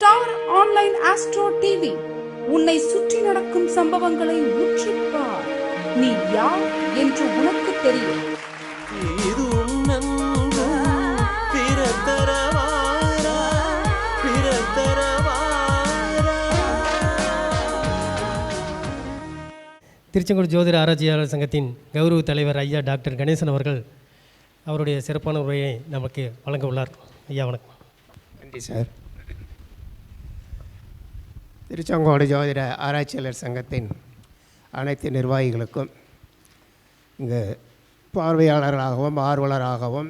Star online astro TV உன்னை சுற்றி நடக்கும் சம்பவங்களை உற்றுப்பார். நீ யார் என்று உனக்கு தெரியும். திருச்செங்கோடு ஜோதிட ஆராய்ச்சியாளர் சங்கத்தின் கௌரவ தலைவர் ஐயா டாக்டர் கணேசன் அவர்கள் அவருடைய சிறப்பான உரையை நமக்கு வழங்க உள்ளார். ஐயா வணக்கம். நன்றி சார். திருச்செங்கோடு ஜோதிட ஆராய்ச்சியாளர் சங்கத்தின் அனைத்து நிர்வாகிகளுக்கும், இங்கு பார்வையாளர்களாகவும் ஆர்வலராகவும்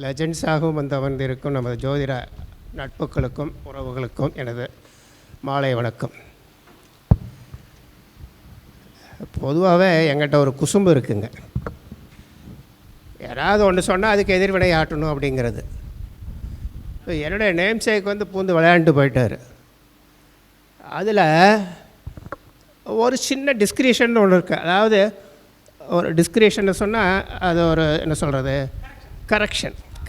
லெஜண்ட்ஸாகவும் வந்திருக்கும் நமது ஜோதிட நட்புகளுக்கும் உறவுகளுக்கும் எனது மாலை வணக்கம். பொதுவாகவே எங்கிட்ட ஒரு குசும்பு இருக்குங்க. யாராவது ஒன்று சொன்னால் அதுக்கு எதிர்வினை ஆட்டணும் அப்படிங்கிறது. என்னுடைய நேம் சேக் பூந்து விளையாண்டு போயிட்டார். அதில் ஒரு சின்ன டிஸ்கிரிப்ஷன் ஒன்று இருக்குது. அதாவது ஒரு டிஸ்கிரிப்ஷன் சொன்னால் அது ஒரு என்ன சொல்கிறது,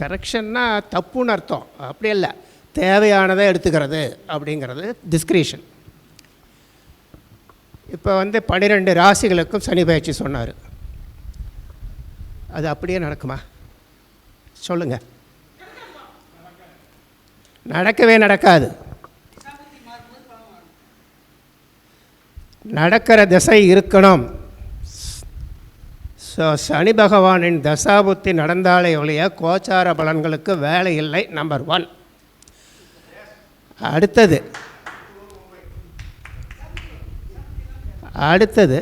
கரெக்ஷன்னா தப்புன்னு அர்த்தம். அப்படி இல்லை, தேவையானதை எடுத்துக்கிறது அப்படிங்கிறது டிஸ்கிரிப்ஷன். இப்போ 12 ராசிகளுக்கும் சனி பயிற்சி சொன்னார். அது அப்படியே நடக்குமா சொல்லுங்கள்? நடக்கவே நடக்காது. நடக்கிற திசை இருக்கணும். ஸோ சனி பகவானின் தசாபுத்தி நடந்தாலே ஒழிய கோச்சார பலன்களுக்கு வேலை இல்லை. நம்பர் 1. அடுத்தது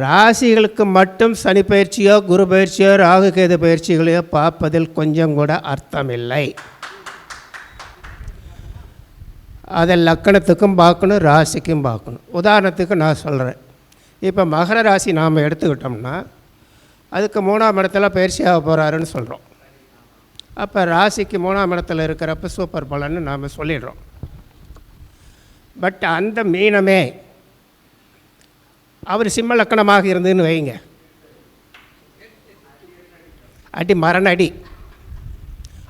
ராசிகளுக்கு மட்டும் சனி பயிற்சியோ குரு பயிற்சியோ ராகு கேது பயிற்சிகளையோ பார்ப்பதில் கொஞ்சம் கூட அர்த்தமில்லை. அதை லக்கணத்துக்கும் பார்க்கணும், ராசிக்கும் பார்க்கணும். உதாரணத்துக்கு நான் சொல்கிறேன். இப்போ மகர ராசி நாம் எடுத்துக்கிட்டோம்னா அதுக்கு 3ஆம் இடத்துல பயிற்சியாக போகிறாருன்னு சொல்கிறோம். அப்போ ராசிக்கு 3ஆம் இடத்துல இருக்கிறப்ப சூப்பர் பலன்னு நாம் சொல்லிடுறோம். பட் அந்த மீனமே அவர் சிம்ம லக்கணமாக இருந்ததுன்னு வைங்க, அடி மரணடி.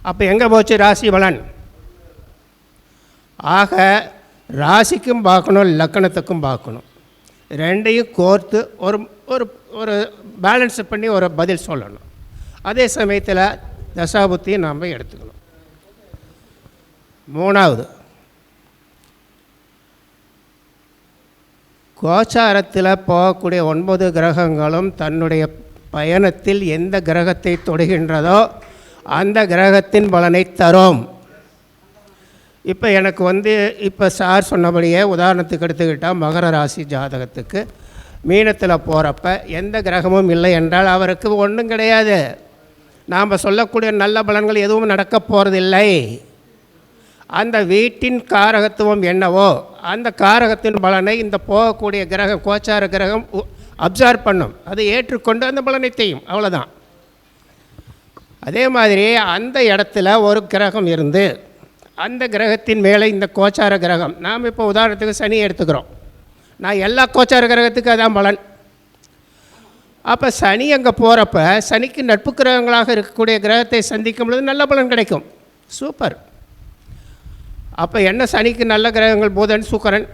அப்போ எங்கே போச்சு ராசி பலன்? ஆக ராசிக்கும் பார்க்கணும், லக்கணத்துக்கும் பார்க்கணும். ரெண்டையும் கோர்த்து ஒரு ஒரு ஒரு பேலன்ஸ் பண்ணி ஒரு பதில் சொல்லணும். அதே சமயத்தில் தசாபுத்தியும் நாம் எடுத்துக்கணும். 3வது, கோச்சாரத்தில் போகக்கூடிய 9 கிரகங்களும் தன்னுடைய பயணத்தில் எந்த கிரகத்தை தொடுகின்றதோ அந்த கிரகத்தின் பலனை தரும். இப்போ எனக்கு இப்போ சார் சொன்னபடியே உதாரணத்துக்கு எடுத்துக்கிட்டால் மகர ராசி ஜாதகத்துக்கு மீனத்தில் போகிறப்ப எந்த கிரகமும் இல்லை என்றால் அவருக்கு ஒன்றும் கிடையாது. நாம் சொல்லக்கூடிய நல்ல பலன்கள் எதுவும் நடக்க போகிறதில்லை. அந்த வீட்டின் காரகத்துவம் என்னவோ அந்த காரகத்தின் பலனை இந்த போகக்கூடிய கிரகம், கோச்சார கிரகம் அப்சர்வ் பண்ணும். அதை ஏற்றுக்கொண்டு அந்த பலனை செய்யும். அவ்வளோதான். அதே மாதிரி அந்த இடத்துல ஒரு கிரகம் இருந்து அந்த கிரகத்தின் மேலே இந்த கோச்சார கிரகம், நாம் இப்போ உதாரணத்துக்கு சனி எடுத்துக்கிறோம். நான் எல்லா கோச்சார கிரகத்துக்கு அதான் பலன். அப்போ சனி அங்கே போகிறப்ப சனிக்கு நட்பு கிரகங்களாக இருக்கக்கூடிய கிரகத்தை சந்திக்கும் பொழுது நல்ல பலன் கிடைக்கும். சூப்பர். அப்போ என்ன, சனிக்கு நல்ல கிரகங்கள் புதன், சுக்கிரன்,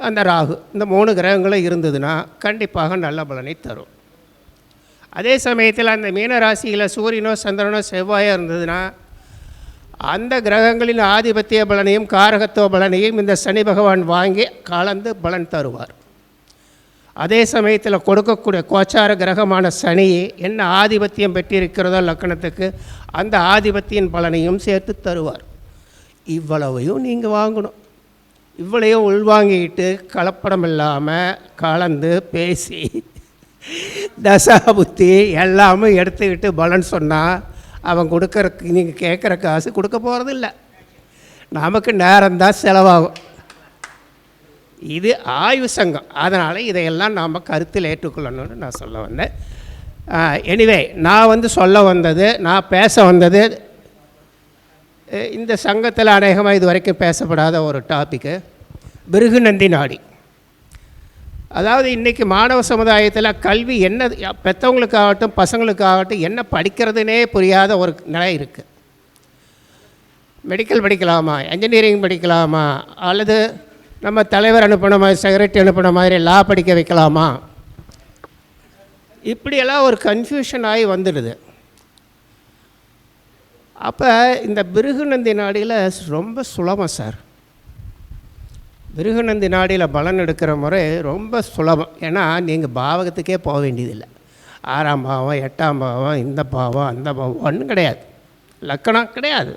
அந்த ராகு, இந்த 3 கிரகங்களும் இருந்ததுன்னா கண்டிப்பாக நல்ல பலனை தரும். அதே சமயத்தில் அந்த மீன ராசியில் சூரியனோ சந்திரனோ செவ்வாயோ இருந்ததுன்னா அந்த கிரகங்களின் ஆதிபத்திய பலனையும் காரகத்துவ பலனையும் இந்த சனி பகவான் வாங்கி கலந்து பலன் தருவார். அதே சமயத்தில் கொடுக்கக்கூடிய கோச்சார கிரகமான சனி என்ன ஆதிபத்தியம் பெற்றிருக்கிறதோ லக்கணத்துக்கு அந்த ஆதிபத்தியின் பலனையும் சேர்த்து தருவார். இவ்வளவையும் நீங்கள் வாங்கணும். இவ்வளையும் உள்வாங்கிக்கிட்டு கலப்படம் இல்லாமல் கலந்து பேசி தசாபுத்தி எல்லாமே எடுத்துக்கிட்டு பலன் சொன்னால் அவன் கொடுக்கறக்கு, நீங்கள் கேட்குற காசு கொடுக்க போகிறதில்ல. நமக்கு நேரம்தான் செலவாகும். இது ஆய்வு சங்கம். அதனால் இதையெல்லாம் நாம் கருத்தில் ஏற்றுக்கொள்ளணும்னு நான் சொல்ல வந்தேன். எனிவே நான் சொல்ல வந்தது, நான் பேச வந்தது இந்த சங்கத்தில் அநேகமாக இது வரைக்கும் பேசப்படாத ஒரு டாப்பிக்கு, பிருகுநந்தி நாடி. அதாவது இன்றைக்கி மாணவ சமுதாயத்தில் கல்வி என்ன, பெற்றவங்களுக்காகட்டும் பசங்களுக்காகட்டும் என்ன படிக்கிறதுனே புரியாத ஒரு நிலை இருக்குது. மெடிக்கல் படிக்கலாமா, என்ஜினியரிங் படிக்கலாமா, அல்லது நம்ம தலைவர் அனுப்பின மாதிரி செக்ரட்டரி அனுப்பின மாதிரி லா படிக்க வைக்கலாமா, இப்படியெல்லாம் ஒரு கன்ஃபியூஷன் ஆகி வந்துடுது. அப்போ இந்த பிருகுநந்தி நாடியில் ரொம்ப சுலபம் சார். பிருகுநந்தி நாடியில் பலன் எடுக்கிற முறை ரொம்ப சுலபம். ஏன்னா நீங்கள் பாவகத்துக்கே போக வேண்டியதில்லை. 6ஆம் பாவம், 8ஆம் பாவம், இந்த பாவம், அந்த பாவம் ஒன்றும் கிடையாது, லக்கணம் கிடையாது.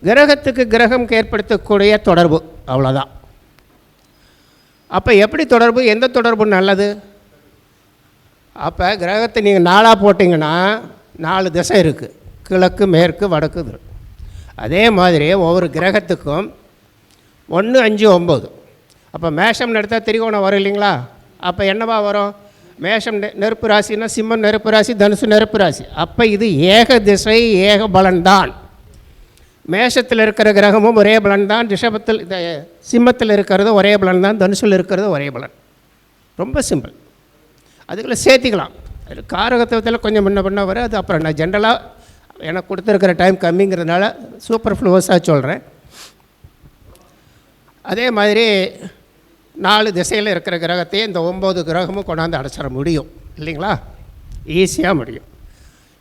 கிரகத்துக்கு கிரகம் ஏற்படுத்தக்கூடிய தொடர்பு, அவ்வளோதான். அப்போ எப்படி தொடர்பு, எந்த தொடர்பு நல்லது? அப்போ கிரகத்தை நீங்கள் 4ஆக போட்டிங்கன்னா 4 திசை இருக்குது, கிழக்கு, மேற்கு, வடக்கு. அதே மாதிரி ஒவ்வொரு கிரகத்துக்கும் 1, 5, 9. அப்போ மேஷம் எடுத்தால் திரிகோணம் வரும் இல்லைங்களா? அப்போ என்னவா வரும்? மேஷம் நெருப்பு ராசின்னா சிம்மம் நெருப்பு ராசி, தனுசு நெருப்பு ராசி. அப்போ இது ஏக திசை, ஏக பலன்தான். மேஷத்தில் இருக்கிற கிரகமும் ஒரே பலன் தான், ரிஷபத்தில் சிம்மத்தில் இருக்கிறது ஒரே பலன் தான், தனுசில் இருக்கிறது ஒரே பலன். ரொம்ப சிம்பிள். அதுக்குள்ளே சேர்த்திக்கலாம். அது காரகத்துவத்தில் கொஞ்சம் முன்ன பண்ண வர, அது அப்புறம் நான் ஜென்ரலாக எனக்கு கொடுத்துருக்கிற டைம் கம்மிங்கிறதுனால சூப்பர் ஃப்ளூவஸாக சொல்கிறேன். அதே மாதிரி 4 திசையில் இருக்கிற கிரகத்தையே இந்த 9 கிரகமும் கொண்டாந்து அடைச்சிட முடியும் இல்லைங்களா? ஈஸியாக முடியும்.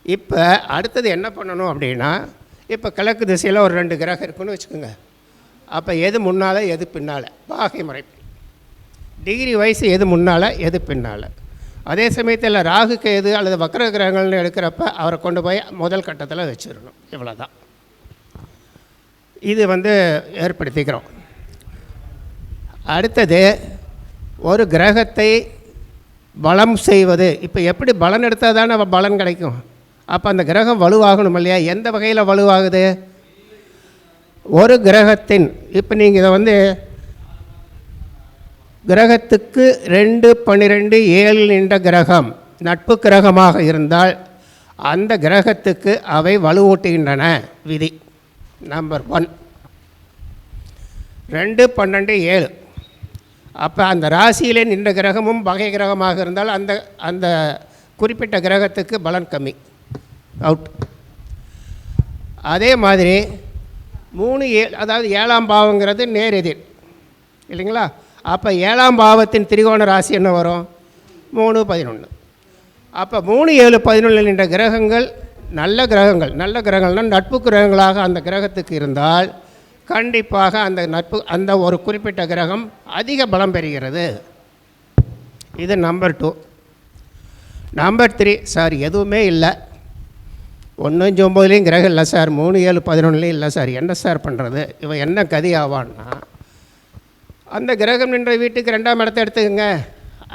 இப்போ அடுத்தது என்ன பண்ணணும் அப்படின்னா, இப்போ கிழக்கு திசையில் ஒரு 2 கிரகம் இருக்குன்னு வச்சுக்கோங்க. அப்போ எது முன்னால் எது பின்னால், பாகை முறைப்படி டிகிரி வயசு எது முன்னால் எது பின்னால். அதே சமயத்தில் ராகுக்கு எது அல்லது வக்ர கிரகங்கள்னு எடுக்கிறப்ப அவரை கொண்டு போய் முதல் கட்டத்தில் வச்சிடணும். இவ்வளோ தான் இது ஏற்படுத்திக்கிறோம். அடுத்தது ஒரு கிரகத்தை பலம் செய்வது. இப்போ எப்படி பலன் எடுத்தால் தானே பலன் கிடைக்கும். அப்போ அந்த கிரகம் வலுவாகணும் இல்லையா? எந்த வகையில் வலுவாகுது? ஒரு கிரகத்தின், இப்போ நீங்கள் இதை கிரகத்துக்கு 2, 12, 7 என்ற கிரகம் நட்பு கிரகமாக இருந்தால் அந்த கிரகத்துக்கு அவை வலுவூட்டுகின்றன. விதி நம்பர் 1. 2, 12, 7. அப்போ அந்த ராசியிலே நின்ற கிரகமும் வகை கிரகமாக இருந்தால் அந்த குறிப்பிட்ட கிரகத்துக்கு பலன் கம்மி, அவுட். அதே மாதிரி 3, 7, அதாவது 7ஆம் பாவங்கிறது நேர் எதிர் இல்லைங்களா? அப்போ 7ஆம் பாவத்தின் திரிகோண ராசி என்ன வரும்? 3, 11. அப்போ 3, 7, 11 என்ற கிரகங்கள் நல்ல கிரகங்கள். நல்ல கிரகங்கள்னால் நட்பு கிரகங்களாக அந்த கிரகத்துக்கு இருந்தால் கண்டிப்பாக அந்த ஒரு குறிப்பிட்ட கிரகம் அதிக பலம் பெறுகிறது. இது நம்பர் 2. நம்பர் 3, சார் எதுவுமே இல்லை, 1, 5, 9லேயும் கிரகம் இல்லை சார், 3, 7, 11லேயும் இல்லை சார், என்ன சார் பண்ணுறது? இவன் என்ன கதி ஆவான்னா, அந்த கிரகம் நின்ற வீட்டுக்கு 2ஆம் இடத்தை எடுத்துக்கங்க,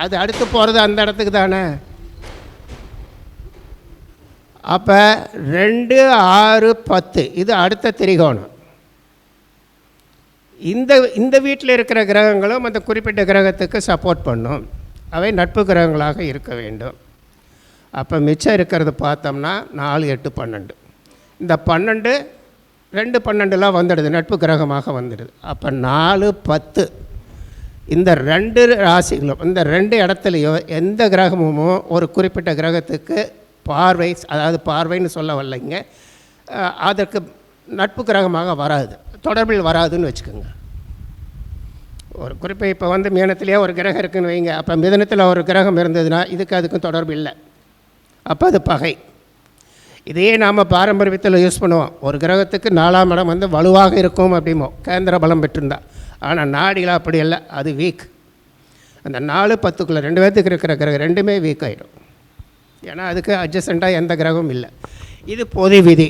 அது அடுத்து போகிறது அந்த இடத்துக்கு தானே. அப்போ 2, 6, 10 இது அடுத்த திரிகோணம். இந்த வீட்டில் இருக்கிற கிரகங்களும் அந்த குறிப்பிட்ட கிரகத்துக்கு சப்போர்ட் பண்ணும். அவை நட்பு கிரகங்களாக இருக்க வேண்டும். அப்போ மிச்சம் இருக்கிறது பார்த்தோம்னா 4, 8, 12. இந்த 12, 2, 12லாம் வந்துடுது, நட்பு கிரகமாக வந்துடுது. அப்போ 4, 10 இந்த 2 ராசிகளும் இந்த 2 இடத்துலையும் எந்த கிரகமுமோ ஒரு குறிப்பிட்ட கிரகத்துக்கு பார்வை, அதாவது பார்வைன்னு சொல்ல வரலைங்க, அதற்கு நட்பு கிரகமாக வராது, தொடர்பில் வராதுன்னு வச்சுக்கோங்க. ஒரு குறிப்பை இப்போ மீனத்திலேயே ஒரு கிரகம் இருக்குதுன்னு வைங்க, அப்போ மிதனத்தில் ஒரு கிரகம் இருந்ததுன்னா அதுக்கும் தொடர்பு இல்லை, அப்போ அது பகை. இதையே நாம் பாரம்பரியத்தில் யூஸ் பண்ணுவோம். ஒரு கிரகத்துக்கு 4ஆம் இடம் வலுவாக இருக்கும் அப்படிமோ, கேந்திர பலம் பெற்றிருந்தா. ஆனால் நாடிகள் அப்படி இல்லை, அது வீக். அந்த 4, 10க்குள்ளே 2 பேர்த்துக்கு இருக்கிற கிரகம் 2மே வீக் ஆகிடும். ஏன்னா அதுக்கு அட்ஜஸ்டண்ட்டாக எந்த கிரகமும் இல்லை. இது பொது விதி.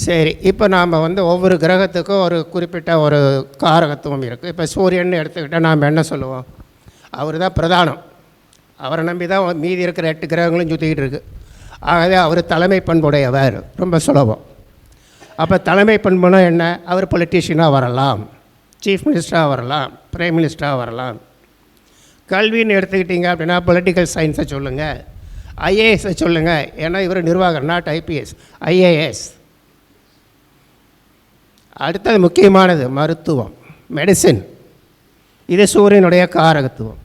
சரி, இப்போ நாம் ஒவ்வொரு கிரகத்துக்கும் ஒரு குறிப்பிட்ட ஒரு காரகத்துவம் இருக்குது. இப்போ சூரியன் எடுத்துக்கிட்டால் நாம் என்ன சொல்லுவோம்? அவர் தான் பிரதானம், அவரை நம்பி தான் மீதி இருக்கிற 8 கிரகங்களும் சுற்றிக்கிட்டு இருக்குது. ஆகவே அவர் தலைமை பண்புடையவர், ரொம்ப சுலபம். அப்போ தலைமை பண்புனா என்ன? அவர் பொலிட்டீஷியனாக வரலாம், சீஃப் மினிஸ்டராக வரலாம், பிரைம் மினிஸ்டராக வரலாம். கல்வின்னு எடுத்துக்கிட்டிங்க அப்படின்னா பொலிட்டிக்கல் சயின்ஸை சொல்லுங்கள், ஐஏஎஸை சொல்லுங்கள். ஏன்னா இவர் நிர்வாகம், நாட் ஐபிஎஸ், ஐஏஎஸ். அடுத்தது முக்கியமானது மருத்துவம், மெடிசின். இது சூரியனுடைய காரகத்துவம்.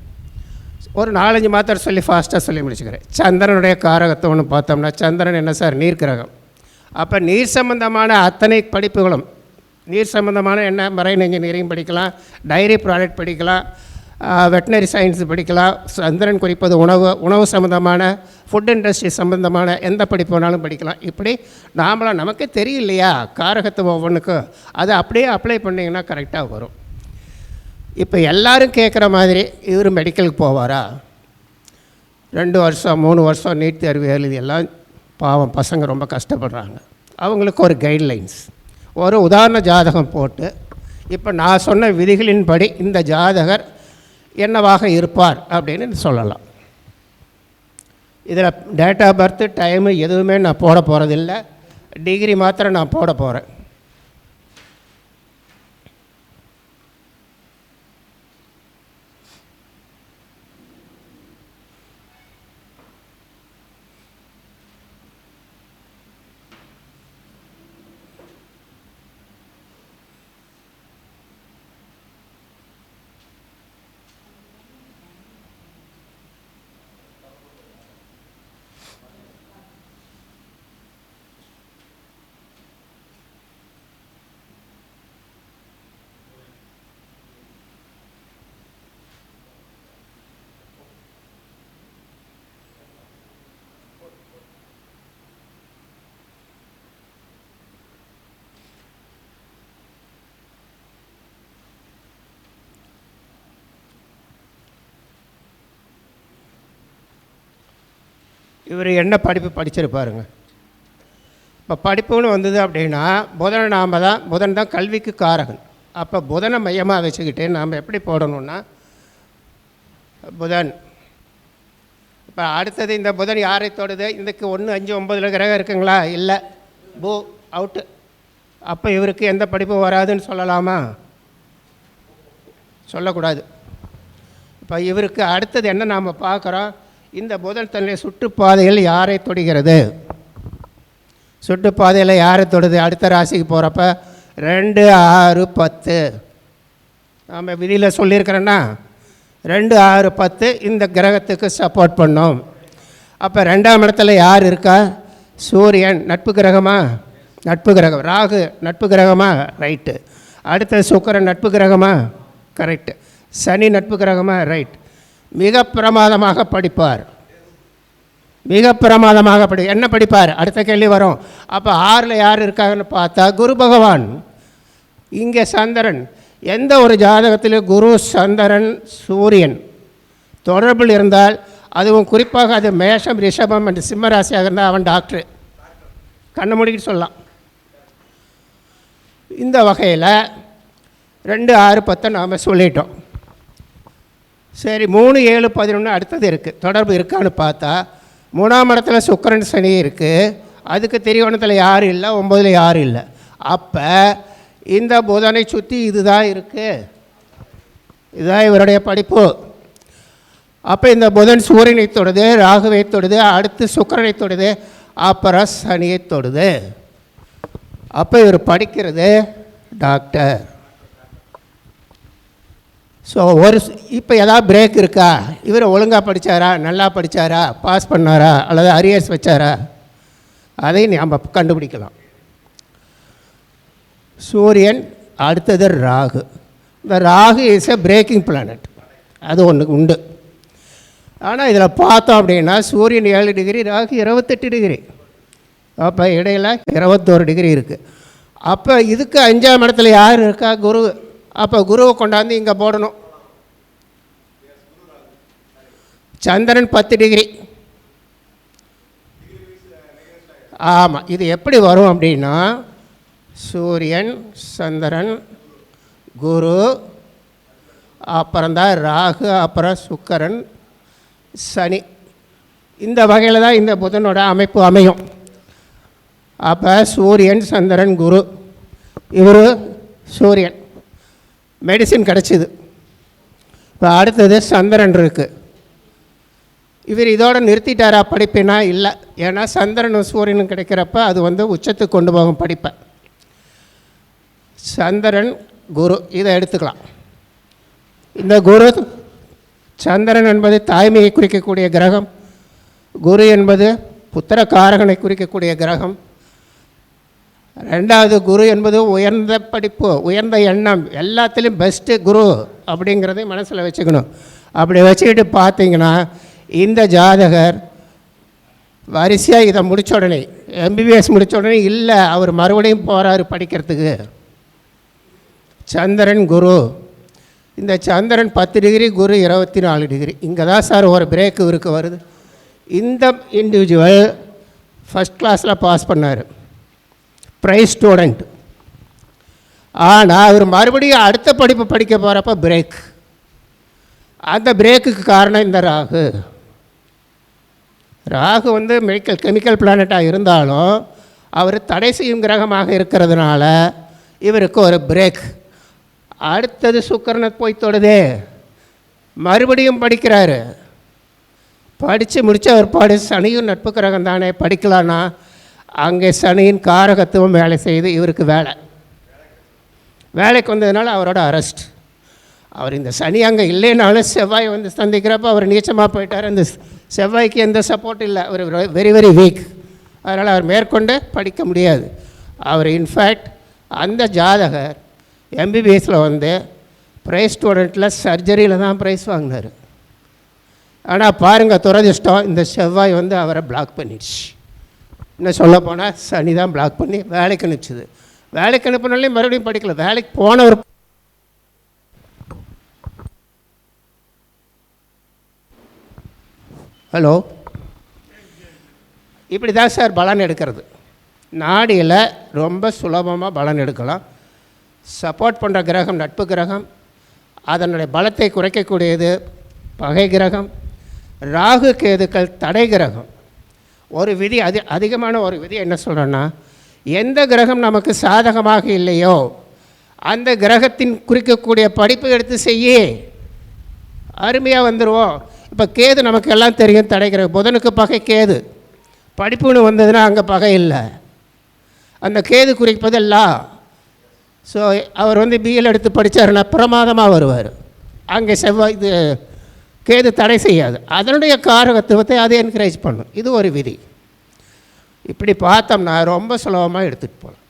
ஒரு 4-5 மாத்திரை சொல்லி ஃபாஸ்ட்டாக சொல்லி முடிச்சுக்கிறேன். சந்திரனுடைய காரகத்துவம்னு பார்த்தோம்னா, சந்திரன் என்ன சார்? நீர் கிரகம். அப்போ நீர் சம்பந்தமான அத்தனை படிப்புகளும், நீர் சம்பந்தமான என்ன மரைன் இன்ஜினியரிங் படிக்கலாம், டைரி ப்ராடக்ட் படிக்கலாம், வெட்டினரி சயின்ஸ் படிக்கலாம், சந்திரன் குறிப்பது உணவு சம்மந்தமான ஃபுட் இண்டஸ்ட்ரி சம்மந்தமான எந்த படிப்பு வேணாலும் படிக்கலாம். இப்படி நாமளாக நமக்கே தெரியலையா காரகத்துவம் ஒவ்வொன்றுக்கும், அதை அப்படியே அப்ளை பண்ணிங்கன்னா கரெக்டாக வரும். இப்போ எல்லோரும் கேட்குற மாதிரி இவர் மெடிக்கலுக்கு போவாரா? 2 வருஷம் 3 வருஷம் நீட் தேர்வு எழுதி எல்லாம் பாவம் பசங்க ரொம்ப கஷ்டப்படுறாங்க. அவங்களுக்கு ஒரு கைட்லைன்ஸ், ஒரு உதாரண ஜாதகம் போட்டு, இப்போ நான் சொன்ன விதிகளின்படி இந்த ஜாதகர் என்னவாக இருப்பார் அப்படின்னு சொல்லலாம். இதில் டேட் ஆஃப் பர்த்து டைமு எதுவுமே நான் போட போகிறதில்ல, டிகிரி மாத்திரம் நான் போட போகிறேன். இவர் என்ன படிப்பு படிச்சிருப்பாருங்க. இப்போ படிப்புன்னு வந்தது அப்படின்னா புதன் தான் கல்விக்கு காரகன். அப்போ புதனை மையமாக வச்சுக்கிட்டு நாம் எப்படி போடணுன்னா, புதன் இப்போ அடுத்தது இந்த புதன் யாரை தொடுது? இதுக்கு 1, 5, 9 கிரகம் இருக்குங்களா? இல்லை, அவுட்டு. அப்போ இவருக்கு எந்த படிப்பு வராதுன்னு சொல்லலாமா? சொல்லக்கூடாது. இப்போ இவருக்கு அடுத்தது என்ன நாம் பார்க்குறோம், இந்த புதன் தன்னுடைய சுற்றுப்பாதையில் யாரை தொடுகிறது? சுற்றுப்பாதையில் யாரை தொடுது? அடுத்த ராசிக்கு போகிறப்ப 2, 6, 10 நாம் விதியில் சொல்லியிருக்கிறேன்னா 2, 6, 10 இந்த கிரகத்துக்கு சப்போர்ட் பண்ணோம். அப்போ 2ஆம் இடத்துல யார் இருக்கா? சூரியன். நட்பு கிரகமா? நட்பு கிரகம். ராகு நட்பு கிரகமா? ரைட்டு. அடுத்த சுக்கிரன் நட்பு கிரகமா? கரெக்டு. சனி நட்பு கிரகமா? ரைட். மிக பிரமாதமாக படிப்பார். மிக பிரமாதமாக என்ன படிப்பார்? அடுத்த கேள்வி வரும். அப்போ 6ல் யார் இருக்காங்கன்னு பார்த்தா குரு பகவான். இங்கே சந்திரன். எந்த ஒரு ஜாதகத்தில் குரு, சந்திரன், சூரியன் தொடர்பில் இருந்தால், அதுவும் குறிப்பாக அது மேஷம், ரிஷபம் என்று சிம்ம ராசியாக இருந்தால் அவன் டாக்டரு. கண்ணை மூடிக்கிட்டு சொல்லலாம். இந்த வகையில் 2, 6, 10 நாம் சொல்லிட்டோம். சரி, 3, 7, 11 அடுத்தது இருக்குது. தொடர்பு இருக்கான்னு பார்த்தா 3ஆம் இடத்துல சுக்கிரன், சனி இருக்குது. அதுக்கு திரிகோணத்தில் யாரும் இல்லை, 9ல் யாரும் இல்லை. அப்போ இந்த புதனை சுற்றி இதுதான் இருக்குது. இதுதான் இவருடைய படிப்பு. அப்போ இந்த புதன் சூரியனை தொடுது, ராகுவை தொடுது, அடுத்து சுக்கிரனை தொடுது, அப்புறம் சனியை தொடுது. அப்போ இவர் படிக்கிறது டாக்டர். ஸோ இப்போ ஏதாவது பிரேக் இருக்கா? இவர் ஒழுங்காக படித்தாரா, நல்லா படித்தாரா, பாஸ் பண்ணாரா, அல்லது அரியர்ஸ் வச்சாரா, அதை நாம் கண்டுபிடிக்கலாம். சூரியன், அடுத்தது ராகு. இந்த Rahu is a breaking planet, அது ஒன்று உண்டு. ஆனால் இதில் பார்த்தோம் அப்படின்னா சூரியன் 7 டிகிரி, ராகு 28 டிகிரி. அப்போ இடையில் 21 டிகிரி இருக்குது. அப்போ இதுக்கு 5ஆம் இடத்துல யார் இருக்கா? குரு. அப்போ குருவை கொண்டாந்து இங்கே போடணும். சந்திரன் 10 டிகிரி. ஆமாம், இது எப்படி வரும் அப்படின்னா சூரியன், சந்திரன், குரு, அப்புறம்தான் ராகு, அப்புறம் சுக்கிரன், சனி. இந்த வகையில் தான் இந்த புதனோட அமைப்பு அமையும். அப்போ சூரியன், சந்திரன், குரு. இவர் சூரியன் மெடிசின் கிடச்சிது. இப்போ அடுத்தது சந்திரன் இருக்குது. இவர் இதோடு நிறுத்திட்டாரா படிப்பினா? இல்லை. ஏன்னா சந்திரனும் சூரியனும் கிடைக்கிறப்ப அது உச்சத்துக்கு கொண்டு போகும் படிப்பை. சந்திரன், குரு இதை எடுத்துக்கலாம். இந்த குரு, சந்திரன் என்பது தாய்மையை குறிக்கக்கூடிய கிரகம், குரு என்பது புத்திர காரகனை குறிக்கக்கூடிய கிரகம். ரெண்டாவது குரு என்பது உயர்ந்த படிப்பு, உயர்ந்த எண்ணம், எல்லாத்துலேயும் பெஸ்ட்டு குரு அப்படிங்கிறதையும் மனசில் வச்சுக்கணும். அப்படி வச்சுக்கிட்டு பார்த்தீங்கன்னா இந்த ஜாதகர் வரிசையாக இதை முடித்த உடனே எம்பிபிஎஸ் முடித்த உடனே இல்லை, அவர் மறுபடியும் போகிறாரு படிக்கிறதுக்கு. சந்திரன் குரு, இந்த சந்திரன் 10 டிகிரி, குரு 24 டிகிரி. இங்கே தான் சார் ஒரு பிரேக்கு இருக்கு வருது. இந்த இண்டிவிஜுவல் ஃபஸ்ட் கிளாஸில் பாஸ் பண்ணார், ப்ரைஸ் ஸ்டூடெண்ட். ஆனால் அவர் மறுபடியும் அடுத்த படிப்பு படிக்க போகிறப்ப பிரேக். அந்த பிரேக்குக்கு காரணம் இந்த ராகு. ராகு வந்து கெமிக்கல் பிளானட்டாக இருந்தாலும் அவர் தடை செய்யும் கிரகமாக இருக்கிறதுனால இவருக்கு ஒரு பிரேக். அடுத்தது சுக்கிரனை போய் தொடுதே, மறுபடியும் படிக்கிறாரு. படித்து முடித்த ஒரு சனியும் நட்பு கிரகம் தானே, படிக்கலான்னா அங்கே சனியின் காரகத்துவம் வேலை செய்து இவருக்கு வேலைக்கு வந்ததுனால அவரோட அரெஸ்ட். அவர் இந்த சனி அங்கே இல்லைனாலும் செவ்வாய் வந்து சந்திக்கிறப்ப அவர் நீச்சமாக போயிட்டார். அந்த செவ்வாய்க்கு எந்த சப்போர்ட் இல்லை, அவர் வெரி வெரி வீக். அதனால் அவர் மேற்கொண்டு படிக்க முடியாது. அவர் இன்ஃபேக்ட் அந்த ஜாதகர் எம்பிபிஎஸில் வந்து ப்ரைஸ் ஸ்டூடெண்ட்டில் சர்ஜரியில் தான் ப்ரைஸ் வாங்கினார். ஆனால் பாருங்கள் துரதிர்ஷ்டம், இந்த செவ்வாய் வந்து அவரை பிளாக் பண்ணிடுச்சு. இன்னும் சொல்ல போனால் சனி தான் பிளாக் பண்ணி வேலைக்கு அனுப்பிச்சிது. வேலைக்கு அனுப்பினாலே மறுபடியும் படிக்கல. வேலைக்கு போனவர் ஹலோ, இப்படி தான் சார் பலன் எடுக்கிறது. நாடியில் ரொம்ப சுலபமாக பலன் எடுக்கலாம். சப்போர்ட் பண்ணுற கிரகம் நட்பு கிரகம், அதனுடைய பலத்தை குறைக்கக்கூடியது பகை கிரகம். ராகு கேதுக்கள் தடை கிரகம். ஒரு விதி அதிகமான ஒரு விதி என்ன சொல்கிறேன்னா, எந்த கிரகம் நமக்கு சாதகமாக இல்லையோ அந்த கிரகத்தின் குறிக்கக்கூடிய படிப்பு எடுத்து செய்ய அருமையாக வந்துடுவோம். இப்போ கேது நமக்கு எல்லாம் தெரியும், தடை கிரகம். புதனுக்கு பகை கேது. படிப்புன்னு வந்ததுன்னா அங்கே பகை இல்லை, அந்த கேது குறிப்பதெல்லாம். ஸோ அவர் வந்து பிஎல் எடுத்து படித்தாருன்னா பிரமாதமாக வருவார். அங்கே செவ்வாய் இது கேது தடை செய்யாது, அதனுடைய காரகத்துவத்தை அதை என்கரேஜ் பண்ணும். இது ஒரு விதி. இப்படி பார்த்தோம்னா ரொம்ப சுலபமாக எடுத்துகிட்டு போகலாம்.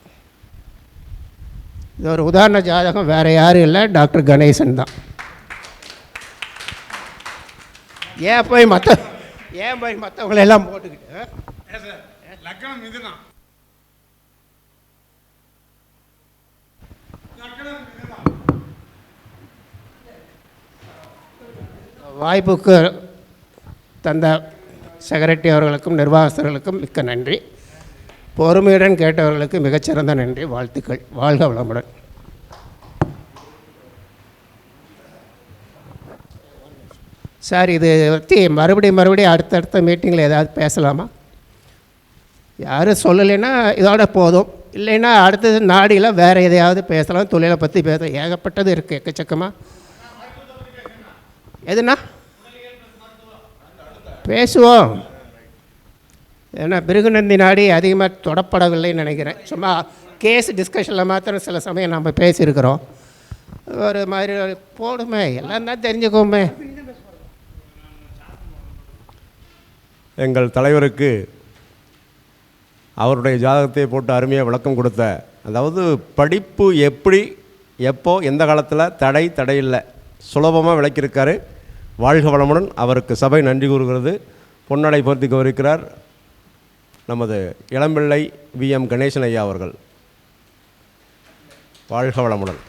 இது ஒரு உதாரண ஜாதகம், வேறு யாரும் இல்லை, டாக்டர் கணேசன் தான். ஏன் போய் மற்றவங்களெல்லாம் போட்டுக்கிட்டு லக்னம் இதுதான். வாய்ப்புக்கு தந்த செக்ரட்டரி அவர்களுக்கும் நிர்வாகஸ்தர்களுக்கும் மிக்க நன்றி. பொறுமையுடன் கேட்டவர்களுக்கு மிகச்சிறந்த நன்றி, வாழ்த்துக்கள். வாழ்க வளமுடன். சார், இது பற்றி மறுபடியும் அடுத்தடுத்த மீட்டிங்கில் ஏதாவது பேசலாமா? யாரும் சொல்லலைன்னா இதோட போதும், இல்லைன்னா அடுத்தது நாடியில் வேறு எதையாவது பேசலாம். தொழிலை பற்றி ஏகப்பட்டது இருக்குது, எக்கச்சக்கமாக. எதுனா பேசுவோம். ஏன்னா பிருகுநந்தி நாடி அதிகமாக தொடப்படவில்லைன்னு நினைக்கிறேன். சும்மா கேஸ் டிஸ்கஷனில் மாத்திரம் சில சமயம் நம்ம பேசியிருக்கிறோம். ஒரு மாதிரி போடுமே, எல்லாம் தான் தெரிஞ்சுக்கோமே. எங்கள் தலைவருக்கு அவருடைய ஜாதகத்தை போட்டு அருமையாக விளக்கம் கொடுத்த, அதாவது படிப்பு எப்படி, எப்போ, எந்த காலத்தில் தடை இல்லை, சுலபமாக விளக்கியிருக்காரு. வாழ்க வளமுடன். அவருக்கு சபை நன்றி கூறுகிறது. பொன்னடை பொருத்தி கௌரவிக்கிறார் நமது இளம்பிள்ளை VM கணேசன் ஐயா அவர்கள். வாழ்க வளமுடன்.